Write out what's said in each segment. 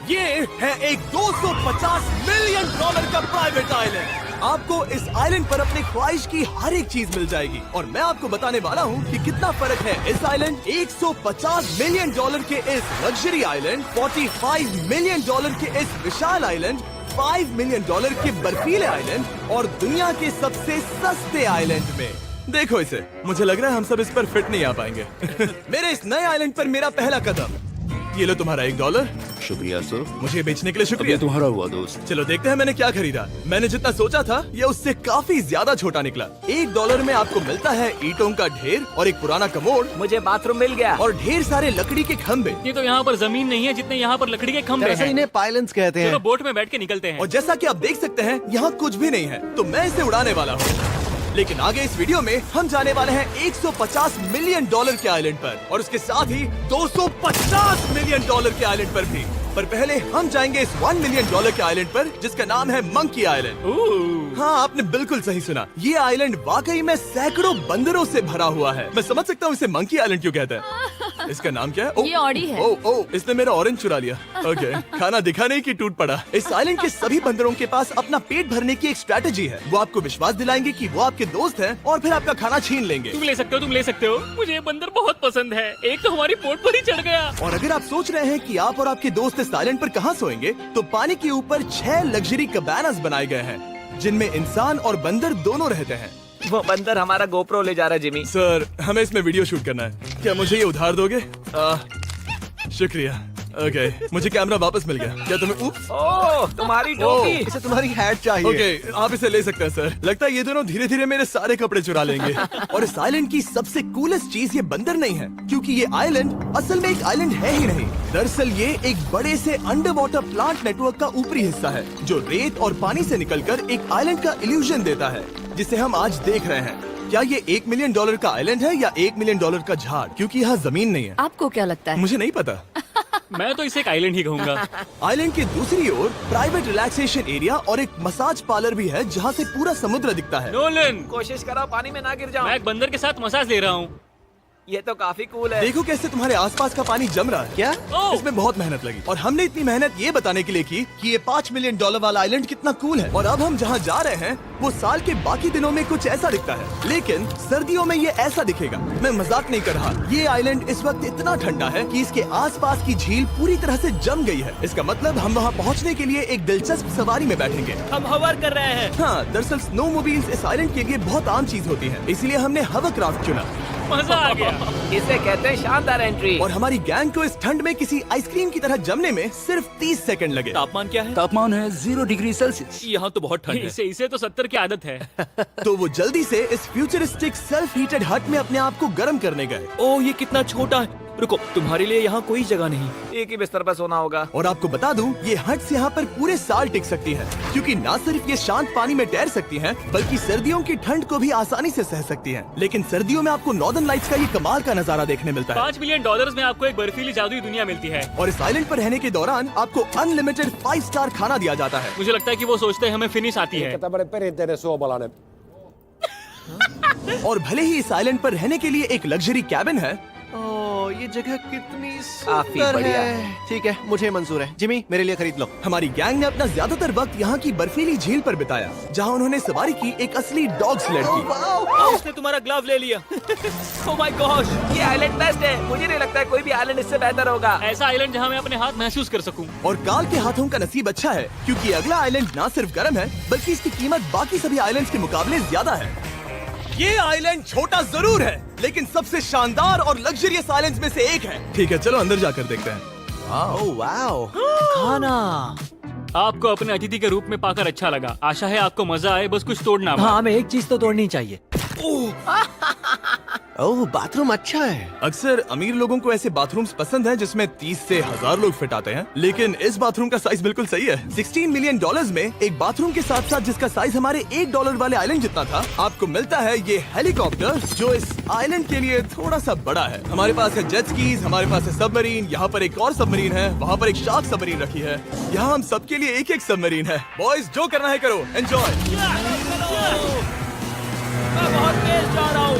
ये है एक 250 मिलियन डॉलर का प्राइवेट आइलैंड। आपको इस आइलैंड पर अपनी ख्वाहिश की हर एक चीज मिल जाएगी और मैं आपको बताने वाला हूँ कि कितना फर्क है इस आइलैंड 150 मिलियन डॉलर के इस लग्जरी आइलैंड, 45 मिलियन डॉलर के इस विशाल आइलैंड, 5 मिलियन डॉलर के बर्फीले आइलैंड और दुनिया के सबसे सस्ते आइलैंड में। देखो इसे, मुझे लग रहा है हम सब इस पर फिट नहीं आ पाएंगे। मेरे इस नए आइलैंड पर मेरा पहला कदम। ये लो तुम्हारा $1। शुक्रिया सर। मुझे बेचने के लिए अब शुक्रिया। ये तुम्हारा हुआ दोस्त। चलो देखते हैं मैंने क्या खरीदा। मैंने जितना सोचा था ये उससे काफी ज्यादा छोटा निकला। $1 में आपको मिलता है ईंटों का ढेर और एक पुराना कमोड। मुझे बाथरूम मिल गया। और ढेर सारे लकड़ी के खम्भे। ये तो यहाँ पर जमीन नहीं है जितने यहाँ पर लकड़ी के खंभे हैं। इन्हें पाइलन्स कहते चलो हैं। बोट में बैठ के निकलते हैं। और जैसा कि आप देख सकते हैं यहाँ कुछ भी नहीं है, तो मैं इसे उड़ाने वाला हूँ। लेकिन आगे इस वीडियो में हम जाने वाले हैं 150 मिलियन डॉलर के आइलैंड पर और उसके साथ ही 250 मिलियन डॉलर के आइलैंड पर भी। पर पहले हम जाएंगे इस 1 मिलियन डॉलर के आइलैंड पर जिसका नाम है मंकी आइलैंड। हाँ, आपने बिल्कुल सही सुना। ये आइलैंड वाकई में सैकड़ों बंदरों से भरा हुआ है। मैं समझ सकता हूँ इसे मंकी आइलैंड क्यों कहते हैं। इसका नाम क्या है? ये ऑडी है। ओ, इसने मेरा ऑरेंज चुरा लिया। ओके, खाना दिखा नहीं कि टूट पड़ा। इस आइलैंड के सभी बंदरों के पास अपना पेट भरने की एक स्ट्रेटेजी है। वो आपको विश्वास दिलाएंगे कि वो आपके दोस्त हैं और फिर आपका खाना छीन लेंगे। तुम ले सकते हो। मुझे ये बंदर बहुत पसंद है। एक तो हमारी बोट पर ही चढ़ गया। और अगर आप सोच रहे हैं कि आप और आपके दोस्त इस आइलैंड पर कहाँ सोएंगे, तो पानी के ऊपर 6 लग्जरी कबानास बनाए गए हैं जिनमें इंसान और बंदर दोनों रहते हैं। वो बंदर हमारा गोप्रो ले जा रहा है जिमी। सर, हमें इसमें वीडियो शूट करना है। क्या मुझे ये उधार दोगे? शुक्रिया। ओके, मुझे कैमरा वापस मिल गया। क्या तुम्हें? उप्स। ओह, तुम्हारी टोपी। इसे तुम्हारी हैट चाहिए। ओके, आप इसे ले सकते हैं सर। लगता है ये दोनों धीरे धीरे मेरे सारे कपड़े चुरा लेंगे। और इस आइलैंड की सबसे कूलेस्ट चीज ये बंदर नहीं है, क्योंकि ये आइलैंड असल में एक आइलैंड है ही नहीं। दरअसल ये एक बड़े से अंडर वाटर प्लांट नेटवर्क का ऊपरी हिस्सा है जो रेत और पानी से निकलकर एक आइलैंड का इल्यूजन देता है जिसे हम आज देख रहे हैं। क्या ये $1 मिलियन का आइलैंड है या $1 मिलियन का झाड़? क्योंकि यहाँ जमीन नहीं है। आपको क्या लगता है? मुझे नहीं पता। मैं तो इसे एक आइलैंड ही कहूँगा। आइलैंड के दूसरी ओर प्राइवेट रिलैक्सेशन एरिया और एक मसाज पार्लर भी है जहाँ से पूरा समुद्र दिखता है। नोलन, कोशिश करो पानी में ना गिर जाओ। मैं एक बंदर के साथ मसाज ले रहा हूँ। ये तो काफी कूल है। देखो कैसे तुम्हारे आसपास का पानी जम रहा है। क्या? ओह! इसमें बहुत मेहनत लगी और हमने इतनी मेहनत ये बताने के लिए की कि ये $5 मिलियन वाला आइलैंड कितना कूल है। और अब हम जहाँ जा रहे हैं वो साल के बाकी दिनों में कुछ ऐसा दिखता है, लेकिन सर्दियों में ये ऐसा दिखेगा। मैं मजाक नहीं कर रहा। ये आइलैंड इस वक्त इतना ठंडा है कि इसके आसपास की झील पूरी तरह से जम गई है। इसका मतलब हम वहाँ पहुँचने के लिए एक दिलचस्प सवारी में बैठेंगे। हम हवर कर रहे हैं। हाँ, दरअसल स्नोमोबाइल्स इस आइलैंड के लिए बहुत आम चीज होती है, इसलिए हमने हवरक्राफ्ट चुना। मजा आ गया। इसे कहते हैं शानदार एंट्री। और हमारी गैंग को इस ठंड में किसी आइसक्रीम की तरह जमने में सिर्फ 30 सेकंड लगे। तापमान क्या है? तापमान है 0 डिग्री सेल्सियस। यहाँ तो बहुत ठंड है। इसे तो 70 की आदत है। तो वो जल्दी से इस फ्यूचरिस्टिक सेल्फ हीटेड हट में अपने आप को गर्म करने गए। ओह, ये कितना छोटा है। रुको, तुम्हारे लिए यहाँ कोई जगह नहीं। एक ही बिस्तर पर सोना होगा। और आपको बता दूं, ये हट्स यहाँ पर पूरे साल टिक सकती हैं, क्योंकि ना सिर्फ ये शांत पानी में तैर सकती हैं, बल्कि सर्दियों की ठंड को भी आसानी से सह सकती हैं। लेकिन सर्दियों में आपको नॉर्दर्न लाइट्स का ये कमाल का नजारा देखने मिलता है। $5 मिलियन में आपको एक बर्फीली जादुई दुनिया मिलती है। और इस आइलैंड पर रहने के दौरान आपको अनलिमिटेड 5 स्टार खाना दिया जाता है। मुझे लगता है कि वो सोचते हैं हमें फिनिश आती है। और भले ही इस आइलैंड पर रहने के लिए एक लग्जरी कैबिन है, ओह, ये जगह कितनी काफी सुंदर बढ़िया है। ठीक है, मुझे मंजूर है। जिमी, मेरे लिए खरीद लो। हमारी गैंग ने अपना ज्यादातर वक्त यहाँ की बर्फीली झील पर बिताया, जहाँ उन्होंने सवारी की एक असली डॉग स्लेड की। उसने तुम्हारा ग्लव ले लिया। ओह माय गॉश, ये आइलैंड बेस्ट है। मुझे नहीं लगता है कोई भी आइलैंड इससे बेहतर होगा। ऐसा आइलैंड जहाँ मैं अपने हाथ महसूस कर सकूं। और काल के हाथों का नसीब अच्छा है, क्योंकि अगला आइलैंड ना सिर्फ गर्म है, बल्कि इसकी कीमत बाकी सभी आइलैंड्स के मुकाबले ज्यादा है। ये आइलैंड छोटा जरूर है, लेकिन सबसे शानदार और लग्जरियस आइलैंड्स में से एक है। ठीक है, चलो अंदर जाकर देखते हैं। ओह वाओ, खाना। आपको अपने अतिथि के रूप में पाकर अच्छा लगा। आशा है आपको मजा आए, बस कुछ तोड़ना मत। हाँ, हमें एक चीज तो तोड़नी चाहिए। ओह, बाथरूम अच्छा है। अक्सर अमीर लोगों को ऐसे बाथरूम्स पसंद हैं जिसमें 30 से 1000 लोग फिट आते हैं, लेकिन इस बाथरूम का साइज बिल्कुल सही है। $16 मिलियन में एक बाथरूम के साथ साथ जिसका साइज हमारे $1 वाले आइलैंड जितना था, आपको मिलता है ये हेलीकॉप्टर, जो इस आइलैंड के लिए थोड़ा सा बड़ा है। हमारे पास है जेट स्कीज, हमारे पास है सबमरीन, यहाँ पर एक और सबमरीन है, वहाँ पर एक शार्क सबमरीन रखी है। यहाँ हम सबके लिए एक एक सबमरीन है। बॉयज, जो करना है करो, एंजॉय। मैं बहुत तेज जा रहा हूँ।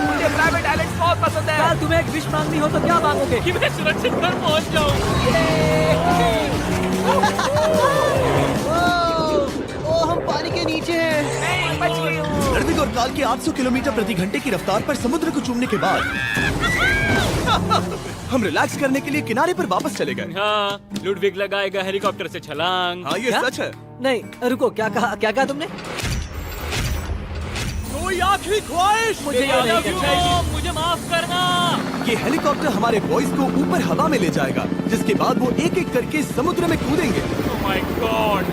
मुझे प्राइवेट आइलैंड बहुत पसंद है। यार, तुम्हें एक विश मांगनी हो तो क्या मांगोगे? कि मैं सुरक्षित घर पहुंच जाऊं। 800 किलोमीटर प्रति घंटे की रफ्तार पर समुद्र को चूमने के बाद हम रिलैक्स करने के लिए किनारे पर वापस चले गए। हाँ, लुडविग लगाएगा हेलीकॉप्टर से छलांग। हाँ, ये सच है। नहीं रुको, क्या कहा तुमने? कोई आखिरी ख्वाहिश? मुझे ये नहीं करना चाहिए। मुझे माफ करना। ये हेलीकॉप्टर हमारे बॉयज को ऊपर हवा में ले जाएगा, जिसके बाद वो एक एक करके समुद्र में कूदेंगे। Oh my God!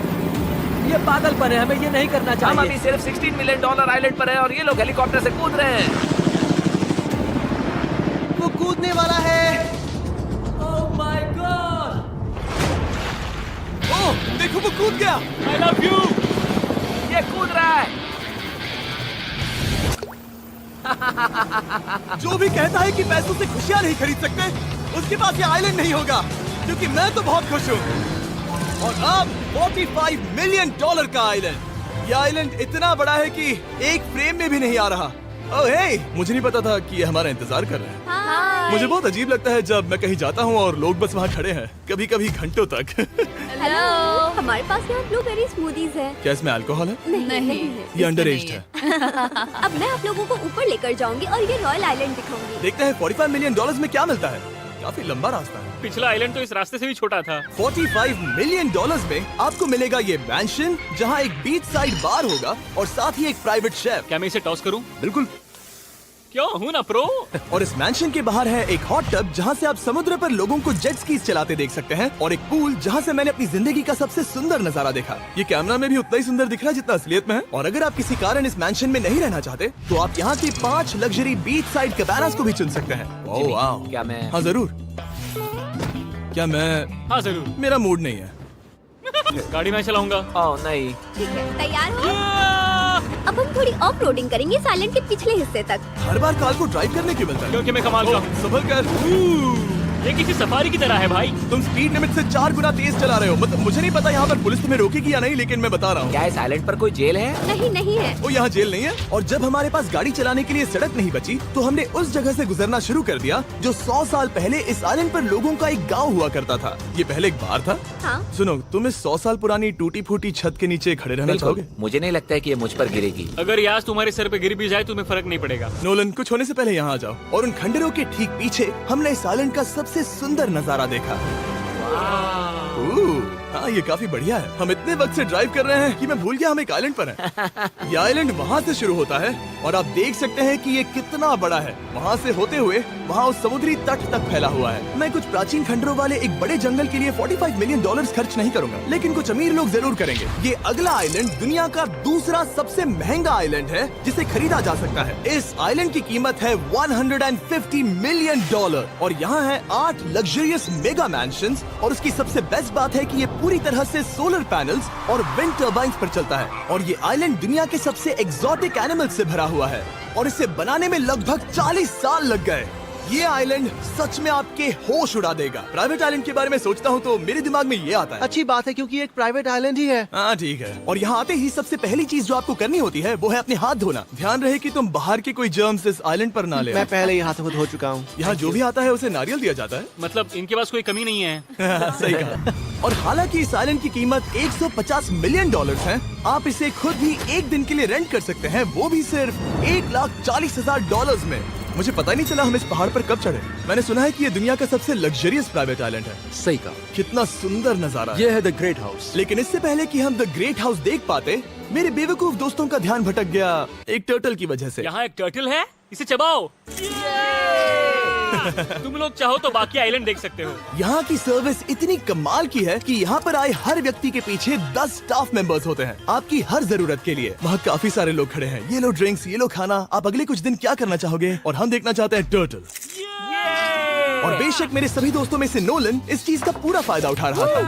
ये पागलपन है, हमें ये नहीं करना चाहिए। हम अभी सिर्फ $16 मिलियन आइलैंड पर है और ये लोग हेलीकॉप्टर से कूद रहे हैं। वो कूदने वाला है। Oh my God! ओह, देखो वो कूद गया। I love you! ये कूद रहा है। जो भी कहता है कि पैसों से खुशियां नहीं खरीद सकते, उसके पास ये आइलैंड नहीं होगा, क्योंकि मैं तो बहुत खुश हूँ। और अब $45 मिलियन का आइलैंड। ये आइलैंड इतना बड़ा है कि एक फ्रेम में भी नहीं आ रहा। ओह हे, मुझे नहीं पता था कि ये हमारा इंतजार कर रहे हैं। मुझे बहुत अजीब लगता है जब मैं कहीं जाता हूँ और लोग बस वहाँ खड़े हैं, कभी कभी घंटों तक। हेलो, हमारे पास यहाँ ब्लूबेरी स्मूदीज है। क्या इसमें अल्कोहल है? नहीं ये अंडर एज्ड है। अब मैं आप लोगों को ऊपर लेकर जाऊंगी और ये रॉयल आइलैंड दिखाऊंगी। देखते हैं $45 मिलियन में क्या मिलता है। काफी लंबा रास्ता है। पिछला आइलैंड तो इस रास्ते से भी छोटा था। $45 मिलियन में आपको मिलेगा ये मैंशन, जहाँ एक बीच साइड बार होगा और साथ ही एक प्राइवेट शेफ। क्या मैं इसे टॉस करूं? बिल्कुल। क्यों हूं ना प्रो। और इस मैंशन के बाहर है एक हॉट टब, जहाँ से आप समुद्र पर लोगों को जेट स्कीज चलाते देख सकते हैं, और एक पूल जहाँ से मैंने अपनी जिंदगी का सबसे सुंदर नजारा देखा। ये कैमरा में भी उतना ही सुंदर दिख रहा है जितना असलियत में है। और अगर आप किसी कारण इस मैंशन में नहीं रहना चाहते, तो आप यहाँ की 5 लग्जरी बीच साइड कैबानास को भी चुन सकते हैं। ओह वाह। क्या मैं? हाँ जरूर। क्या मैं? हाँ जरूर। मेरा मूड नहीं है। गाड़ी मैं चलाऊंगा। ओह नहीं। ठीक है, तैयार हो? अब हम थोड़ी ऑफ रोडिंग करेंगे इस आइलैंड के पिछले हिस्से तक। हर बार कार को ड्राइव करने क्यों मिलता है? क्योंकि मैं कमाल का हूं। संभल कर। ये किसी सफारी की तरह है भाई। तुम स्पीड लिमिट से 4 गुना तेज चला रहे हो। मतलब मुझे नहीं पता यहाँ पर पुलिस तुम्हें रोकेगी या नहीं, लेकिन मैं बता रहा हूँ। क्या इस आइलैंड पर कोई जेल है? नहीं है। वो यहाँ जेल नहीं है। और जब हमारे पास गाड़ी चलाने के लिए सड़क नहीं बची, तो हमने उस जगह से गुजरना शुरू कर दिया जो 100 साल पहले इस आइलैंड पर लोगों का एक गांव हुआ करता था। ये पहले एक बार था। हाँ? सुनो, तुम इस 100 साल पुरानी टूटी फूटी छत के नीचे खड़े रहना चाहोगे? मुझे नहीं लगता है कि ये मुझ पर गिरेगी। अगर ये आज तुम्हारे सर पे गिर भी जाए तुम्हें फर्क नहीं पड़ेगा। नोलन, कुछ होने से पहले यहाँ आ जाओ। और उन खंडरों के ठीक पीछे हमने इस आइलैंड का सबसे सुंदर नजारा देखा। हाँ, ये काफी बढ़िया है। हम इतने वक्त से ड्राइव कर रहे हैं कि मैं भूल गया हम एक आइलैंड पर हैं। ये आइलैंड वहाँ से शुरू होता है और आप देख सकते हैं कि ये कितना बड़ा है। वहाँ से होते हुए वहाँ उस समुद्री तट तक फैला हुआ है। मैं कुछ प्राचीन खंडरों वाले एक बड़े जंगल के लिए $45 मिलियन खर्च नहीं करूंगा, लेकिन कुछ अमीर लोग जरूर करेंगे। ये अगला आइलैंड दुनिया का दूसरा सबसे महंगा आइलैंड है जिसे खरीदा जा सकता है। इस आइलैंड की कीमत है $150 मिलियन और यहाँ है 8 लग्जरियस मेगा मैंशंस। और उसकी सबसे बेस्ट बात है कि ये पूरी तरह से सोलर पैनल्स और विंड टर्बाइन्स पर चलता है। और ये आइलैंड दुनिया के सबसे एक्सोटिक एनिमल्स से भरा हुआ है और इसे बनाने में लगभग 40 साल लग गए। ये आइलैंड सच में आपके होश उड़ा देगा। प्राइवेट आइलैंड के बारे में सोचता हूँ तो मेरे दिमाग में ये आता है। अच्छी बात है क्योंकि एक प्राइवेट आइलैंड ही है। हाँ ठीक है। और यहाँ आते ही सबसे पहली चीज जो आपको करनी होती है वो है अपने हाथ धोना। ध्यान रहे कि तुम बाहर के कोई जर्म्स इस आइलैंड पर ना ले। मैं पहले ही हाथों को धो चुका हूँ। यहाँ जो भी आता है उसे नारियल दिया जाता है। मतलब इनके पास कोई कमी नहीं है। सही कहा। और हालांकि इस आइलैंड की कीमत $150 मिलियन है, आप इसे खुद भी एक दिन के लिए रेंट कर सकते हैं, वो भी सिर्फ $1,40,000 में। मुझे पता ही नहीं चला हम इस पहाड़ पर कब चढ़े। मैंने सुना है कि ये दुनिया का सबसे लग्जरियस प्राइवेट आइलैंड है। सही कहा। कितना सुंदर नजारा है। ये है द ग्रेट हाउस। लेकिन इससे पहले कि हम द ग्रेट हाउस देख पाते, मेरे बेवकूफ दोस्तों का ध्यान भटक गया एक टर्टल की वजह से। यहाँ एक टर्टल है, इसे चबाओ। तुम लोग चाहो तो बाकी आइलैंड देख सकते हो। यहाँ की सर्विस इतनी कमाल की है कि यहाँ पर आए हर व्यक्ति के पीछे 10 स्टाफ मेंबर्स होते हैं आपकी हर जरूरत के लिए। वहाँ काफी सारे लोग खड़े हैं। ये लो ड्रिंक्स, ये लो खाना। आप अगले कुछ दिन क्या करना चाहोगे? और हम देखना चाहते हैं टर्टल। और बेशक मेरे सभी दोस्तों में से नोलन इस चीज का पूरा फायदा उठा रहा था।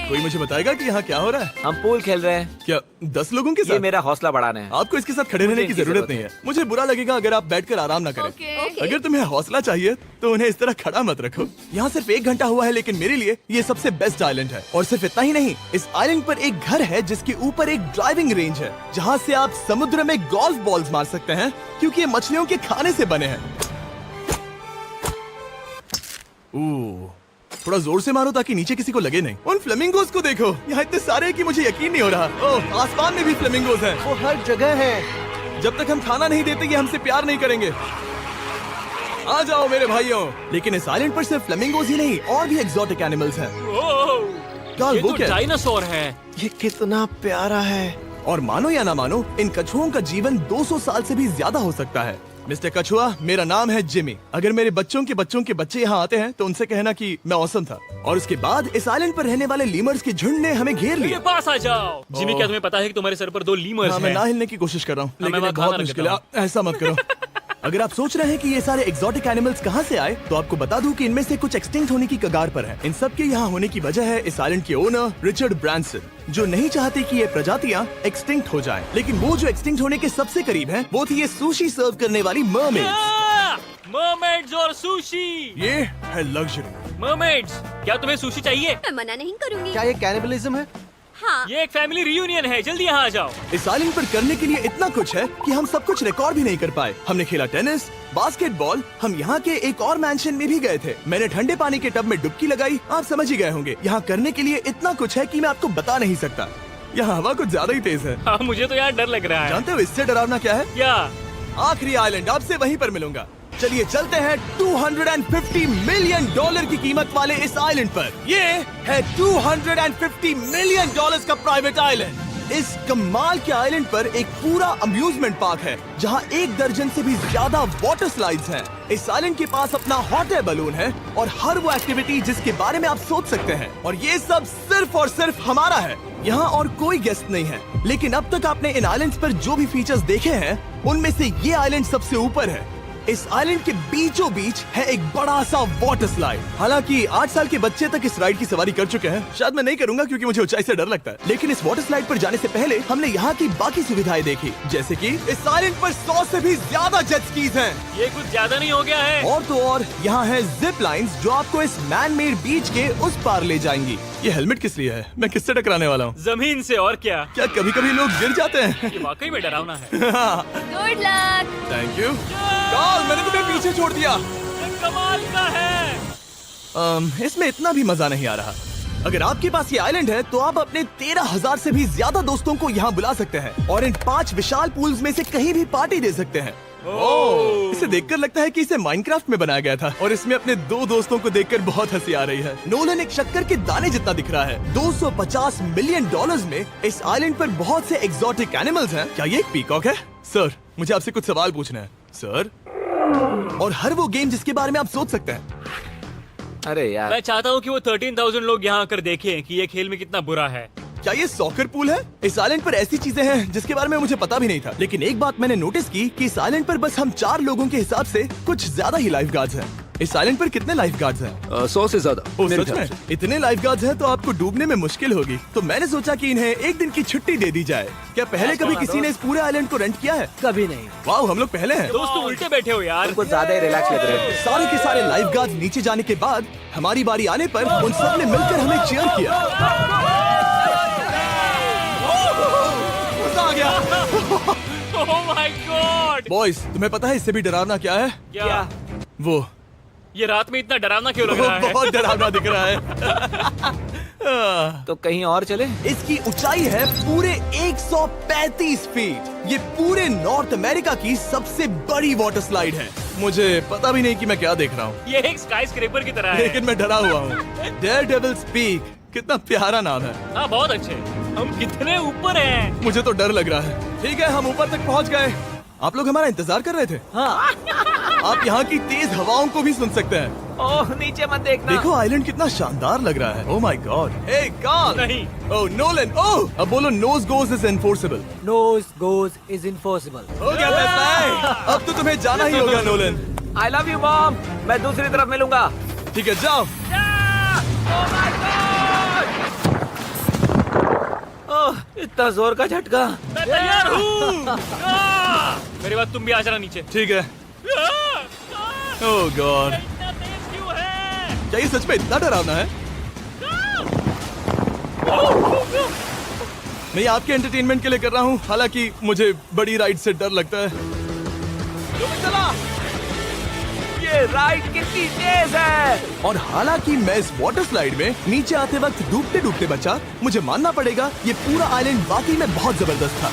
कोई मुझे बताएगा कि यहाँ क्या हो रहा है? हम पूल खेल रहे हैं। क्या 10 लोगों के ये साथ? मेरा हौसला बढ़ाना है। आपको इसके साथ खड़े रहने की इनकी जरूरत नहीं है। मुझे बुरा लगेगा अगर आप बैठकर आराम ना करें। Okay. अगर तुम्हें हौसला चाहिए तो उन्हें इस तरह खड़ा मत रखो। यहाँ सिर्फ 1 घंटा हुआ है, लेकिन मेरे लिए ये सबसे बेस्ट आइलैंड है। और सिर्फ इतना ही नहीं, इस आइलैंड पर एक घर है जिसके ऊपर एक ड्राइविंग रेंज है, जहाँ से आप समुद्र में गोल्फ बॉल्स मार सकते हैं, क्योंकि ये मछलियों के खाने से बने हैं। थोड़ा जोर से मारो ताकि नीचे किसी को लगे नहीं। उन फ्लेमिंगोज को देखो, यहाँ इतने सारे हैं कि मुझे यकीन नहीं हो रहा। ओह, आसमान में भी फ्लेमिंगोज हैं। वो हर जगह है। जब तक हम खाना नहीं देते ये हमसे प्यार नहीं करेंगे। आ जाओ मेरे भाइयों। लेकिन इस आइलैंड पर सिर्फ फ्लेमिंगोज ही नहीं, और भी एक्सोटिक एनिमल्स हैं। ये वो तो क्या है? डायनासोर है। ये कितना प्यारा है। और मानो या ना मानो, इन कछुओं का जीवन 200 साल से भी ज्यादा हो सकता है। मिस्टर कछुआ, मेरा नाम है जिमी। अगर मेरे बच्चों के बच्चे यहाँ आते हैं तो उनसे कहना कि मैं औसम था। और उसके बाद इस आइलैंड पर रहने वाले लीमर्स के झुंड ने हमें घेर मेरे लिया। पास आ जाओ। जिमी, क्या तुम्हें पता है कि तुम्हारे सर पर 2 लीमर्स हाँ, मैं हैं? ना हिलने की कोशिश कर रहा हूँ, मैं लेकिन वहाँ ये बहुत खाना मुश्किल है। रखता ऐसा मत करो। अगर आप सोच रहे हैं कि ये सारे एक्सोटिक एनिमल्स कहाँ से आए, तो आपको बता दूं कि इनमें से कुछ एक्सटिंक्ट होने की कगार पर हैं। इन सब के यहाँ होने की वजह है इस आइलैंड के ओनर रिचर्ड ब्रांसन, जो नहीं चाहते कि ये प्रजातियाँ एक्सटिंक्ट हो जाएं। लेकिन वो जो एक्सटिंक्ट होने के सबसे करीब हैं, वो थी ये सुशी सर्व करने वाली मरमेड्स। मर्मेड्स और सुशी। ये है लग्जरी। मर्मेड्स, क्या तुम्हें सुशी चाहिए? मैं मना नहीं करूंगी। क्या ये कैनिबलिज्म है? हाँ। ये एक फैमिली रियूनियन है, जल्दी यहाँ आ जाओ। इस आइलैंड पर करने के लिए इतना कुछ है कि हम सब कुछ रिकॉर्ड भी नहीं कर पाए। हमने खेला टेनिस, बास्केटबॉल, हम यहाँ के एक और मैंशन में भी गए थे। मैंने ठंडे पानी के टब में डुबकी लगाई। आप समझ ही गए होंगे, यहाँ करने के लिए इतना कुछ है कि मैं आपको बता नहीं सकता। यहाँ हवा कुछ ज्यादा ही तेज है। हाँ, मुझे तो यार डर लग रहा है। जानते हो इससे डरावना क्या है? क्या? आखिरी आइलैंड, आपसे वहीं पर मिलूंगा। चलिए चलते हैं $250 मिलियन की कीमत वाले इस आइलैंड पर। ये है $250 मिलियन का प्राइवेट आइलैंड। इस कमाल के आइलैंड पर एक पूरा अम्यूजमेंट पार्क है, जहां 1 दर्जन से भी ज्यादा वाटर स्लाइड्स हैं। इस आइलैंड के पास अपना हॉट एयर बलून है और हर वो एक्टिविटी जिसके बारे में आप सोच सकते हैं। और ये सब सिर्फ और सिर्फ हमारा है। यहाँ और कोई गेस्ट नहीं है। लेकिन अब तक आपने इन आइलैंड्स पर जो भी फीचर्स देखे हैं, उनमें से ये आइलैंड सबसे ऊपर है। इस आइलैंड के बीचों बीच है एक बड़ा सा वाटर स्लाइड। हालांकि 8 साल के बच्चे तक इस राइड की सवारी कर चुके हैं। शायद मैं नहीं करूंगा क्योंकि मुझे ऊंचाई से डर लगता है। लेकिन इस वाटर स्लाइड पर जाने से पहले हमने यहाँ की बाकी सुविधाएं देखी, जैसे कि इस आइलैंड पर 100 से भी ज्यादा जेट स्कीज हैं। ये कुछ ज्यादा नहीं हो गया है? और तो और यहाँ है जिप लाइन्स जो आपको इस मैन मेड बीच के उस पार ले जाएंगी। ये हेलमेट किस लिए है? मैं किससे टकराने वाला हूँ? जमीन से, और क्या? क्या कभी कभी लोग गिर जाते हैं? ये वाकई में डरावना है। Good luck. Thank you. Karl, मैंने तुम्हें पीछे छोड़ दिया। ये कमाल का है। इसमें इतना भी मजा नहीं आ रहा। अगर आपके पास ये आइलैंड है तो आप अपने 13,000 से भी ज्यादा दोस्तों को यहाँ बुला सकते हैं और इन 5 विशाल पूल्स में से कहीं भी पार्टी दे सकते हैं। ओह, इसे देखकर लगता है कि इसे माइनक्राफ्ट में बनाया गया था और इसमें अपने 2 दोस्तों को देखकर बहुत हंसी आ रही है। नोलन एक शक्कर के दाने जितना दिख रहा है। $250 मिलियन में इस आइलैंड पर बहुत से एक्सोटिक एनिमल्स हैं। क्या ये एक पीकॉक है? सर, मुझे आपसे कुछ सवाल पूछना है सर। और हर वो गेम जिसके बारे में आप सोच सकते हैं। अरे यार, मैं चाहता हूँ कि वो 13,000 लोग यहाँ आकर देखें कि ये खेल में कितना बुरा है। क्या ये सॉकर पूल है? इस आइलैंड पर ऐसी चीजें हैं जिसके बारे में मुझे पता भी नहीं था। लेकिन एक बात मैंने नोटिस की कि इस आइलैंड पर बस हम 4 लोगों के हिसाब से कुछ ज्यादा ही लाइफ गार्ड्स हैं। इस आइलैंड पर कितने लाइफ गार्ड्स हैं? 100 से ज्यादा। ओह, मेरे सच ख्याल में? से। इतने लाइफ गार्ड्स हैं तो आपको डूबने में मुश्किल होगी। तो मैंने सोचा कि इन्हें एक दिन की छुट्टी दे दी जाए। क्या पहले कभी किसी ने इस पूरे आइलैंड को रेंट किया है? कभी नहीं। वाह, हम लोग पहले हैं। दोस्त, तुम उल्टे बैठे हो यार। कुछ ज्यादा ही रिलैक्स लग रहे हैं। सारे के सारे लाइफ गार्ड्स नीचे जाने के बाद हमारी बारी आने पर उन सब ने मिलकर हमें चीयर किया। मजा आ गया। ओह माय गॉड। बॉयज, तुम्हें पता है इससे भी डरावना क्या है? क्या? वो ये रात में इतना डरावना क्यों लग रहा है? बहुत डरावना दिख रहा है। तो कहीं और चले? इसकी ऊंचाई है पूरे 135 फीट। ये पूरे नॉर्थ अमेरिका की सबसे बड़ी वाटर स्लाइड है। मुझे पता भी नहीं कि मैं क्या देख रहा हूँ, ये एक स्काई स्क्रेपर की तरह है। लेकिन मैं डरा हुआ हूँ। डेयरडेविल्स पीक, कितना प्यारा नाम है। हाँ, बहुत अच्छे। हम कितने ऊपर हैं? मुझे तो डर लग रहा है। ठीक है, हम ऊपर तक पहुँच गए। आप लोग हमारा इंतजार कर रहे थे? हाँ। आप यहाँ की तेज हवाओं को भी सुन सकते हैं। ओह, नीचे मत देखना। देखो आइलैंड कितना शानदार लग रहा है। Oh my god. Hey Karl. नहीं। Oh Nolan. ओह, अब बोलो nose goes is enforceable. Nose goes is impossible. हो गया फैसला है। अब तो तुम्हें जाना ही होगा Nolan. I love you mom. मैं दूसरी तरफ मिलूंगा। ठीक है, जाओ। ओह, इतना जोर का झटका। मैं तैयार हूँ। मेरे बाद तुम भी आ जाना नीचे। ठीक है। ओह गॉड, इतना तेज क्यों है? क्या ये सच में इतना डरावना है? मैं ये आपके एंटरटेनमेंट के लिए कर रहा हूँ, हालांकि मुझे बड़ी राइड से डर लगता है। जो मैं चला। ये राइड कितनी तेज है। और हालांकि मैं इस वाटर स्लाइड में नीचे आते वक्त डूबते डूबते बचा, मुझे मानना पड़ेगा ये पूरा आइलैंड वाकई में बहुत जबरदस्त था।